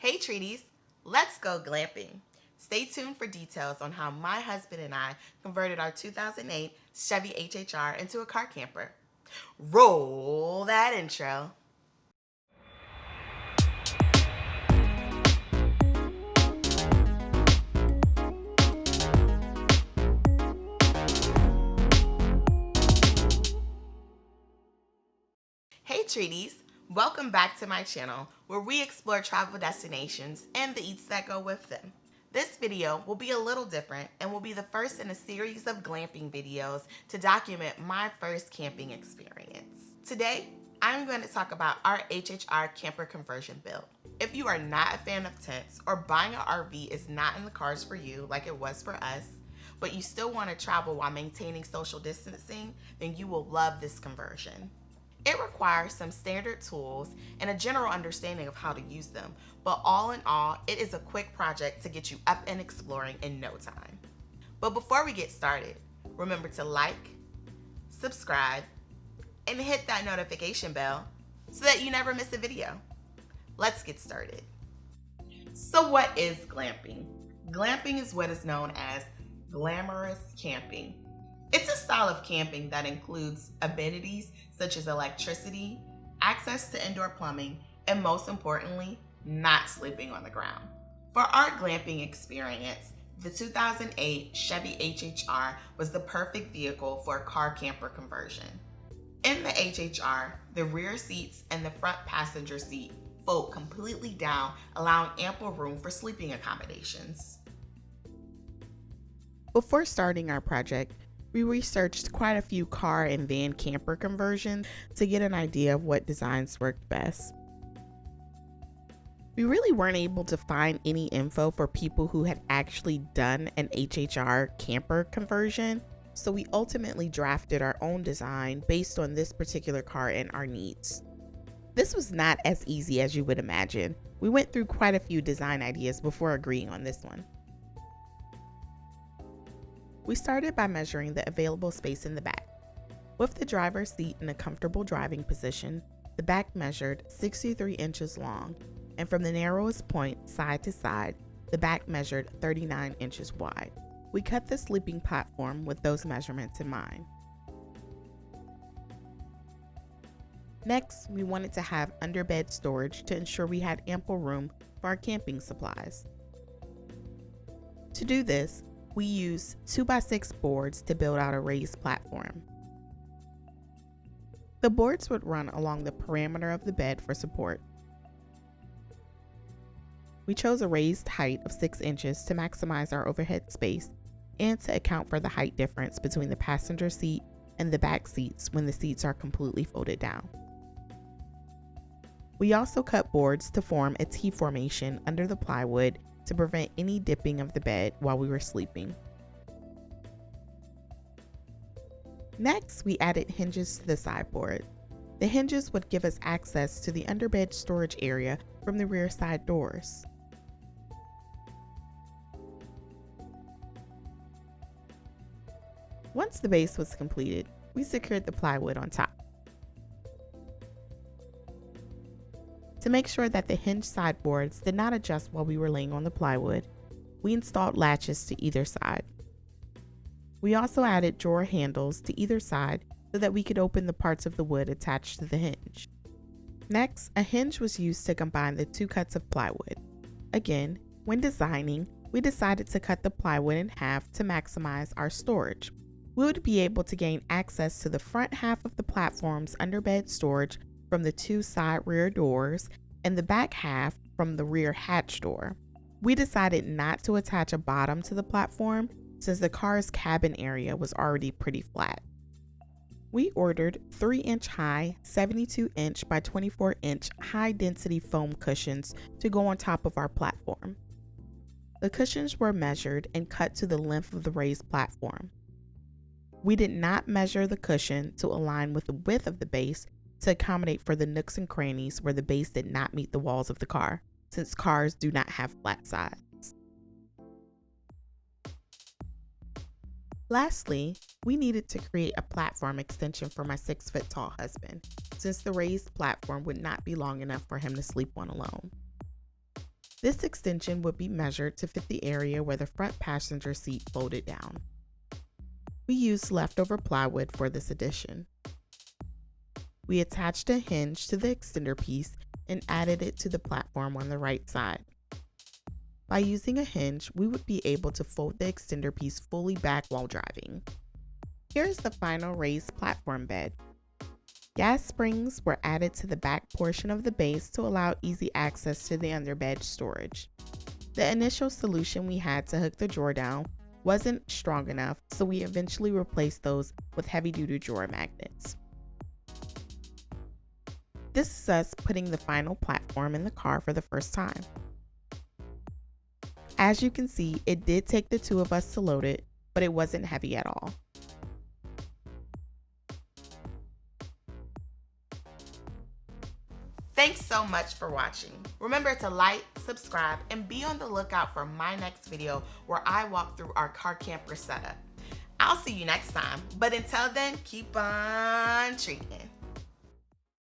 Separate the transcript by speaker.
Speaker 1: Hey Treaties, let's go glamping. Stay tuned for details on how my husband and I converted our 2008 Chevy HHR into a car camper. Roll that intro. Hey Treaties, welcome back to my channel where we explore travel destinations and the eats that go with them. This video will be a little different and will be the first in a series of glamping videos to document my first camping experience. Today, I'm going to talk about our HHR camper conversion build. If you are not a fan of tents or buying an RV is not in the cards for you like it was for us, but you still want to travel while maintaining social distancing, then you will love this conversion. It requires some standard tools and a general understanding of how to use them, but all in all, it is a quick project to get you up and exploring in no time. But before we get started, remember to like, subscribe, and hit that notification bell so that you never miss a video. Let's get started. So what is glamping? Glamping is what is known as glamorous camping. It's a style of camping that includes amenities such as electricity, access to indoor plumbing, and most importantly, not sleeping on the ground. For our glamping experience, the 2008 Chevy HHR was the perfect vehicle for a car camper conversion. In the HHR, the rear seats and the front passenger seat fold completely down, allowing ample room for sleeping accommodations. Before starting our project, we researched quite a few car and van camper conversions to get an idea of what designs worked best. We really weren't able to find any info for people who had actually done an HHR camper conversion, so we ultimately drafted our own design based on this particular car and our needs. This was not as easy as you would imagine. We went through quite a few design ideas before agreeing on this one. We started by measuring the available space in the back. With the driver's seat in a comfortable driving position, the back measured 63 inches long, and from the narrowest point side to side, the back measured 39 inches wide. We cut the sleeping platform with those measurements in mind. Next, we wanted to have underbed storage to ensure we had ample room for our camping supplies. To do this, we used 2x6 boards to build out a raised platform. The boards would run along the perimeter of the bed for support. We chose a raised height of 6 inches to maximize our overhead space and to account for the height difference between the passenger seat and the back seats when the seats are completely folded down. We also cut boards to form a T formation under the plywood to prevent any dipping of the bed while we were sleeping. Next, we added hinges to the sideboard. The hinges would give us access to the underbed storage area from the rear side doors. Once the base was completed, we secured the plywood on top. To make sure that the hinge sideboards did not adjust while we were laying on the plywood, we installed latches to either side. We also added drawer handles to either side so that we could open the parts of the wood attached to the hinge. Next, a hinge was used to combine the two cuts of plywood. Again, when designing, we decided to cut the plywood in half to maximize our storage. We would be able to gain access to the front half of the platform's underbed storage from the two side rear doors and the back half from the rear hatch door. We decided not to attach a bottom to the platform since the car's cabin area was already pretty flat. We ordered 3-inch high, 72-inch by 24-inch high-density foam cushions to go on top of our platform. The cushions were measured and cut to the length of the raised platform. We did not measure the cushion to align with the width of the base to accommodate for the nooks and crannies where the base did not meet the walls of the car, since cars do not have flat sides. Lastly, we needed to create a platform extension for my 6-foot-tall husband, since the raised platform would not be long enough for him to sleep on alone. This extension would be measured to fit the area where the front passenger seat folded down. We used leftover plywood for this addition. We attached a hinge to the extender piece and added it to the platform on the right side. By using a hinge, we would be able to fold the extender piece fully back while driving. Here's the final raised platform bed. Gas springs were added to the back portion of the base to allow easy access to the underbed storage. The initial solution we had to hook the drawer down wasn't strong enough, so we eventually replaced those with heavy-duty drawer magnets. This is us putting the final platform in the car for the first time. As you can see, it did take the two of us to load it, but it wasn't heavy at all. Thanks so much for watching. Remember to like, subscribe, and be on the lookout for my next video where I walk through our car camper setup. I'll see you next time, but until then, keep on treating.